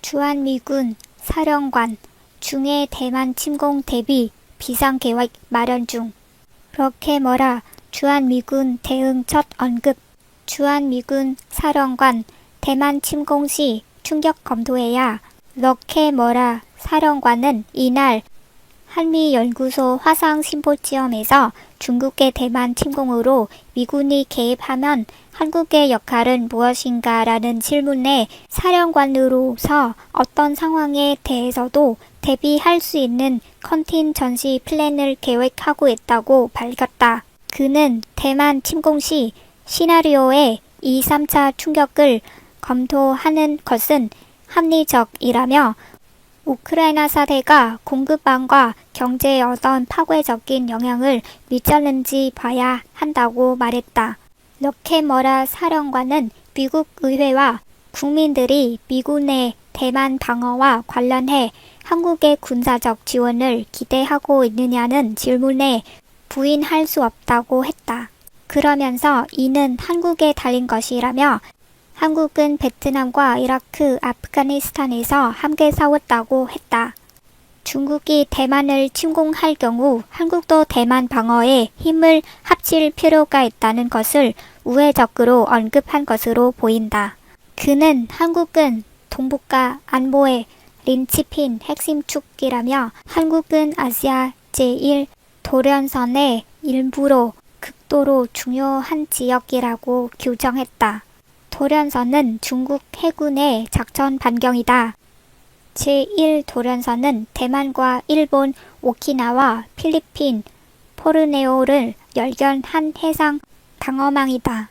주한미군 사령관 중해 대만 침공 대비 비상계획 마련 중. 러케머라 주한미군 대응 첫 언급. 주한미군 사령관 대만 침공 시 충격 검토해야. 러케머라 사령관은 이날 한미연구소 화상 심포지엄에서 중국의 대만 침공으로 미군이 개입하면 한국의 역할은 무엇인가라는 질문에 사령관으로서 어떤 상황에 대해서도 대비할 수 있는 컨틴전시 플랜을 계획하고 있다고 밝혔다. 그는 대만 침공 시 시나리오의 2, 3차 충격을 검토하는 것은 합리적이라며 우크라이나 사태가 공급망과 경제에 어떤 파괴적인 영향을 미쳤는지 봐야 한다고 말했다. 러케머라 사령관은 미국 의회와 국민들이 미군의 대만 방어와 관련해 한국의 군사적 지원을 기대하고 있느냐는 질문에 부인할 수 없다고 했다. 그러면서 이는 한국에 달린 것이라며 한국은 베트남과 이라크, 아프가니스탄에서 함께 싸웠다고 했다. 중국이 대만을 침공할 경우 한국도 대만 방어에 힘을 합칠 필요가 있다는 것을 우회적으로 언급한 것으로 보인다. 그는 한국은 동북아 안보의 린치핀 핵심 축이라며 한국은 아시아 제1도련선의 일부로 극도로 중요한 지역이라고 규정했다. 도련선은 중국 해군의 작전 반경이다. 제1도련선은 대만과 일본, 오키나와 필리핀, 포르네오를 연결한 해상 방어망이다.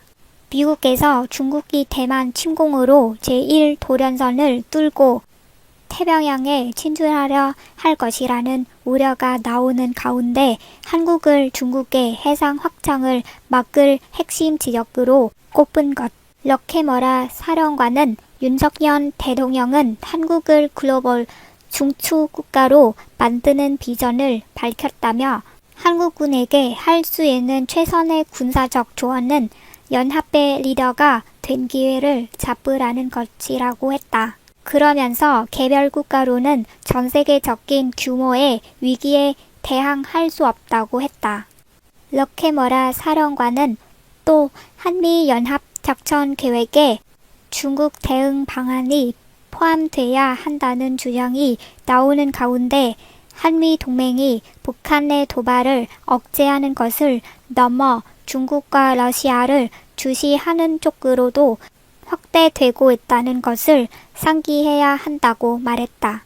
미국에서 중국이 대만 침공으로 제1도련선을 뚫고 태평양에 진출하려 할 것이라는 우려가 나오는 가운데 한국을 중국의 해상 확장을 막을 핵심 지역으로 꼽은 것. 러케머라 사령관은 윤석열 대통령은 한국을 글로벌 중추국가로 만드는 비전을 밝혔다며 한국군에게 할 수 있는 최선의 군사적 조언은 연합의 리더가 된 기회를 잡으라는 것이라고 했다. 그러면서 개별 국가로는 전 세계적인 규모의 위기에 대항할 수 없다고 했다. 러케머라 사령관은 또 한미연합 작전 계획에 중국 대응 방안이 포함돼야 한다는 주장이 나오는 가운데 한미 동맹이 북한의 도발을 억제하는 것을 넘어 중국과 러시아를 주시하는 쪽으로도 확대되고 있다는 것을 상기해야 한다고 말했다.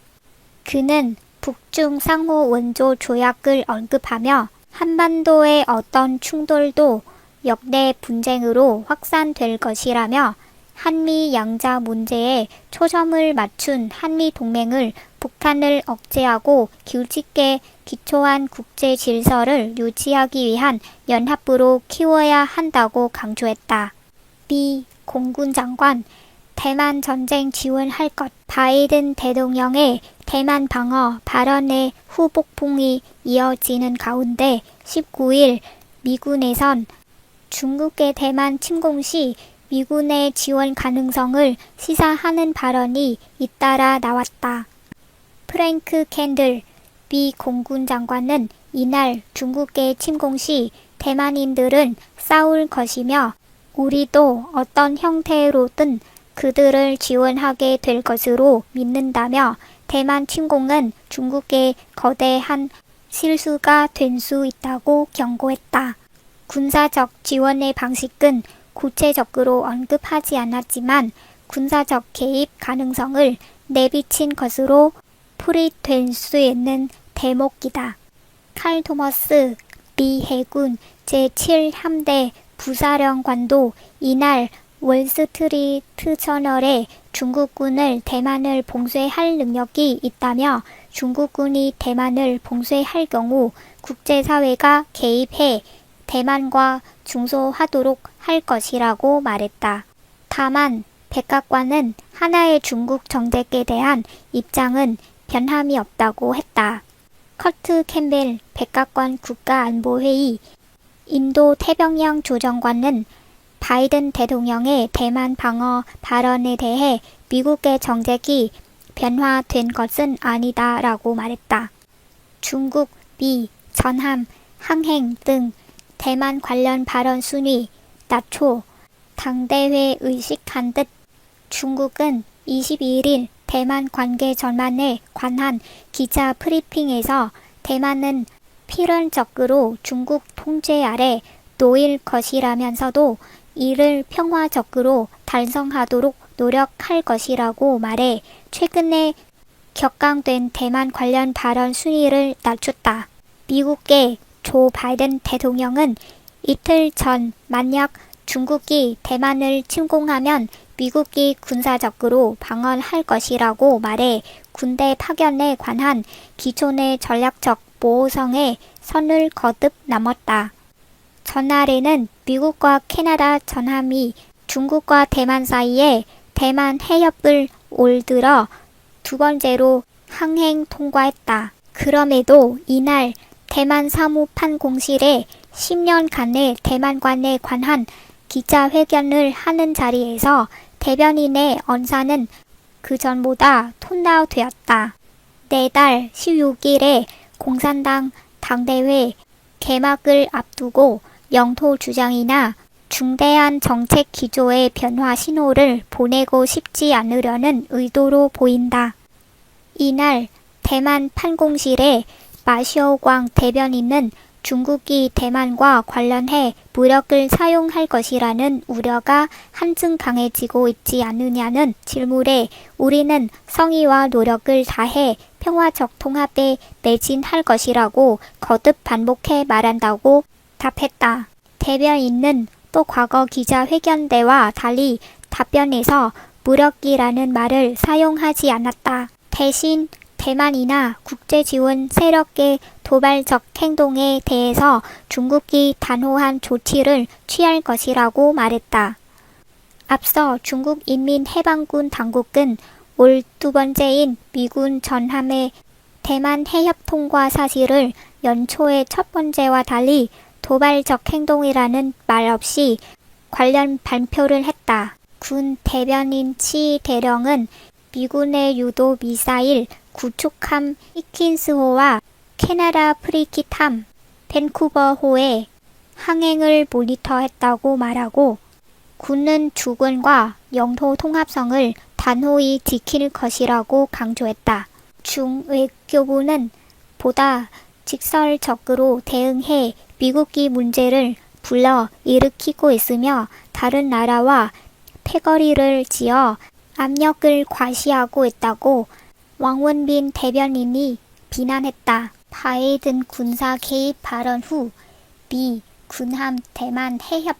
그는 북중 상호 원조 조약을 언급하며 한반도의 어떤 충돌도 역대 분쟁으로 확산될 것이라며 한미 양자 문제에 초점을 맞춘 한미 동맹을 북한을 억제하고 규칙에 기초한 국제 질서를 유지하기 위한 연합으로 키워야 한다고 강조했다. 미 공군 장관 대만 전쟁 지원할 것. 바이든 대통령의 대만 방어 발언의 후폭풍이 이어지는 가운데 19일 미군에선 중국의 대만 침공 시 미군의 지원 가능성을 시사하는 발언이 잇따라 나왔다. 프랭크 캔들 미 공군 장관은 이날 중국의 침공 시 대만인들은 싸울 것이며 우리도 어떤 형태로든 그들을 지원하게 될 것으로 믿는다며 대만 침공은 중국의 거대한 실수가 될 수 있다고 경고했다. 군사적 지원의 방식은 구체적으로 언급하지 않았지만 군사적 개입 가능성을 내비친 것으로 풀이될 수 있는 대목이다. 칼 토머스 미 해군 제7함대 부사령관도 이날 월스트리트저널에 중국군을 대만을 봉쇄할 능력이 있다며 중국군이 대만을 봉쇄할 경우 국제사회가 개입해 대만과 중소하도록 할 것이라고 말했다. 다만 백악관은 하나의 중국 정책에 대한 입장은 변함이 없다고 했다. 커트 캠벨 백악관 국가안보회의 인도-태평양 조정관은 바이든 대통령의 대만 방어 발언에 대해 미국의 정책이 변화된 것은 아니다라고 말했다. 중국, 미, 전함, 항행 등 대만 관련 발언 순위 낮춰 당대회 의식한 듯 중국은 22일 대만 관계 전반에 관한 기자 브리핑에서 대만은 필연적으로 중국 통제 아래 놓일 것이라면서도 이를 평화적으로 달성하도록 노력할 것이라고 말해 최근에 격강된 대만 관련 발언 순위를 낮췄다. 미국의 조 바이든 대통령은 이틀 전 만약 중국이 대만을 침공하면 미국이 군사적으로 방어할 것이라고 말해 군대 파견에 관한 기존의 전략적 모호성에 선을 거듭 넘었다. 전날에는 미국과 캐나다 전함이 중국과 대만 사이에 대만 해협을 올 들어 두 번째로 항행 통과했다. 그럼에도 이날 대만 사무판 공실에 10년간의 대만관에 관한 기자회견을 하는 자리에서 대변인의 언사는 그전보다 톤다운되었다. 내달 16일에 공산당 당대회 개막을 앞두고 영토 주장이나 중대한 정책 기조의 변화 신호를 보내고 싶지 않으려는 의도로 보인다. 이날 대만 판공실의 마시오광 대변인은 중국이 대만과 관련해 무력을 사용할 것이라는 우려가 한층 강해지고 있지 않느냐는 질문에 우리는 성의와 노력을 다해 평화적 통합에 매진할 것이라고 거듭 반복해 말한다고 답했다. 대변인은 또 과거 기자회견 때와 달리 답변에서 무력이라는 말을 사용하지 않았다. 대신 대만이나 국제지원 세력의 도발적 행동에 대해서 중국이 단호한 조치를 취할 것이라고 말했다. 앞서 중국인민해방군 당국은 올 두 번째인 미군 전함의 대만 해협 통과 사실을 연초의 첫 번째와 달리 도발적 행동이라는 말 없이 관련 발표를 했다. 군 대변인 치 대령은 미군의 유도 미사일 구축함 히킨스호와 캐나다 프리킷함 밴쿠버호의 항행을 모니터했다고 말하고 군은 주권과 영토 통합성을 단호히 지킬 것이라고 강조했다. 중외교부는 보다 직설적으로 대응해 미국이 문제를 불러 일으키고 있으며 다른 나라와 패거리를 지어 압력을 과시하고 있다고 왕원빈 대변인이 비난했다. 바이든 군사 개입 발언 후 미 군함 대만 해협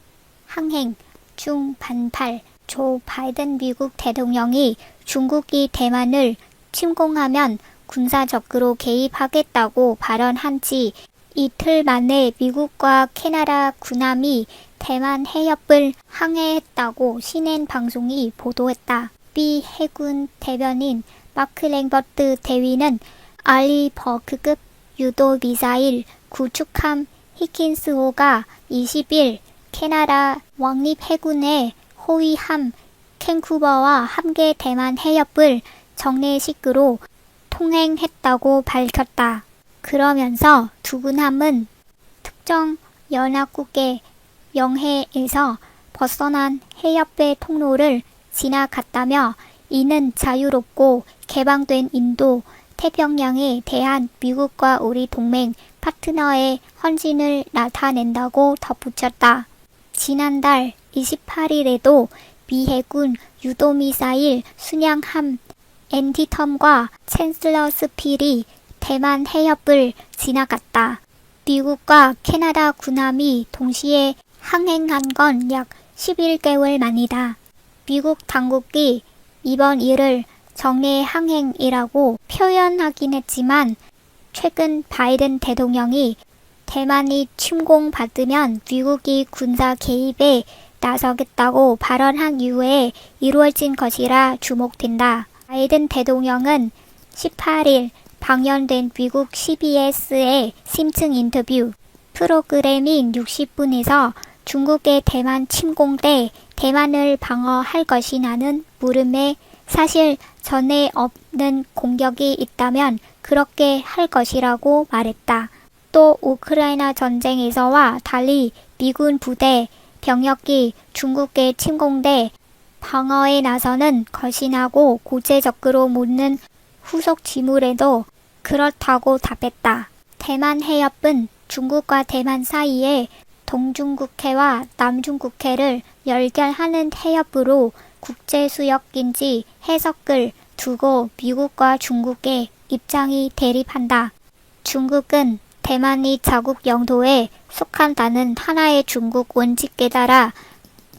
항행 중 반발. 조 바이든 미국 대통령이 중국이 대만을 침공하면 군사적으로 개입하겠다고 발언한 지 이틀 만에 미국과 캐나다 군함이 대만 해협을 항해했다고 CNN 방송이 보도했다. 미 해군 대변인 마크 랭버트 대위는 알리버크급 유도 미사일 구축함 히킨스호가 20일 캐나다 왕립해군의 호위함 캔쿠버와 함께 대만 해협을 정례식으로 통행했다고 밝혔다. 그러면서 두 군함은 특정 연합국의 영해에서 벗어난 해협의 통로를 지나갔다며 이는 자유롭고 개방된 인도 태평양에 대한 미국과 우리 동맹 파트너의 헌신을 나타낸다고 덧붙였다. 지난달 28일에도 미 해군 유도미사일 순양함 앤티텀과 챈슬러스필이 대만 해협을 지나갔다. 미국과 캐나다 군함이 동시에 항행한 건 약 11개월 만이다. 미국 당국이 이번 일을 정례 항행이라고 표현하긴 했지만 최근 바이든 대통령이 대만이 침공받으면 미국이 군사 개입에 나서겠다고 발언한 이후에 이루어진 것이라 주목된다. 바이든 대통령은 18일 방영된 미국 CBS의 심층 인터뷰 프로그램인 60분에서 중국의 대만 침공 때 대만을 방어할 것이냐는 물음에 사실 전에 없는 공격이 있다면 그렇게 할 것이라고 말했다. 또 우크라이나 전쟁에서와 달리 미군 부대, 병력이 중국의 침공대 방어에 나서는 거신하고 고체적으로 묻는 후속 지물에도 그렇다고 답했다. 대만 해협은 중국과 대만 사이에 동중국해와 남중국해를 연결하는 해협으로 국제수역인지 해석을 두고 미국과 중국의 입장이 대립한다. 중국은 대만이 자국 영토에 속한다는 하나의 중국 원칙에 따라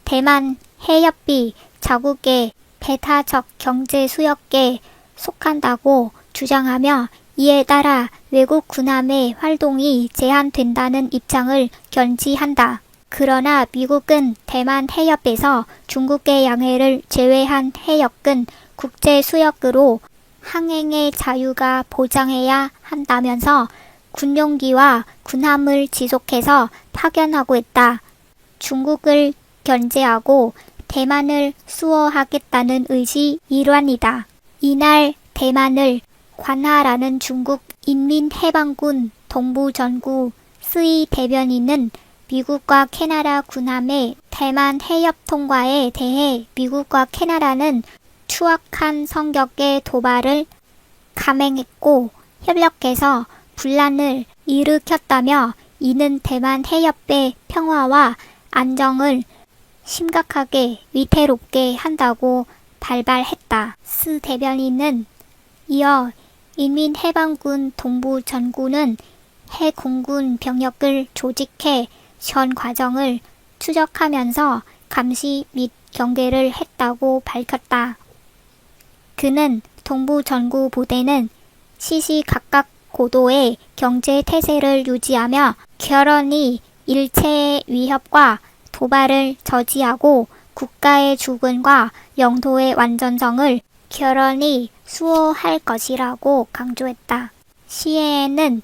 대만 해협이 자국의 배타적 경제수역에 속한다고 주장하며 이에 따라 외국 군함의 활동이 제한된다는 입장을 견지한다. 그러나 미국은 대만 해협에서 중국의 양해를 제외한 해역은 국제수역으로 항행의 자유가 보장해야 한다면서 군용기와 군함을 지속해서 파견하고 있다. 중국을 견제하고 대만을 수호하겠다는 의지 일환이다. 이날 대만을 관하라는 중국 인민해방군 동부전구 스이 대변인은 미국과 캐나다 군함의 대만 해협 통과에 대해 미국과 캐나다는 추악한 성격의 도발을 감행했고 협력해서 분란을 일으켰다며 이는 대만 해협의 평화와 안정을 심각하게 위태롭게 한다고 발발했다. 스 대변인은 이어 인민해방군 동부전구는 해공군 병력을 조직해 전 과정을 추적하면서 감시 및 경계를 했다고 밝혔다. 그는 동부전구 부대는 시시각각 고도의 경제 태세를 유지하며 결연히 일체의 위협과 도발을 저지하고 국가의 주권과 영토의 완전성을 결연히 수호할 것이라고 강조했다. 시혜에는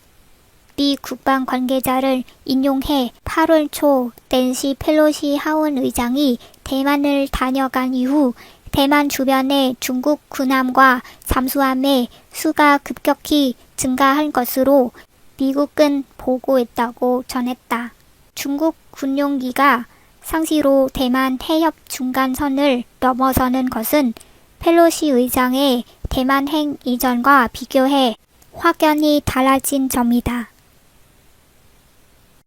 미 국방 관계자를 인용해 8월 초 낸시 펠로시 하원 의장이 대만을 다녀간 이후 대만 주변의 중국 군함과 잠수함의 수가 급격히 증가한 것으로 미국은 보고했다고 전했다. 중국 군용기가 상시로 대만 해협 중간선을 넘어서는 것은 펠로시 의장의 대만행 이전과 비교해 확연히 달라진 점이다.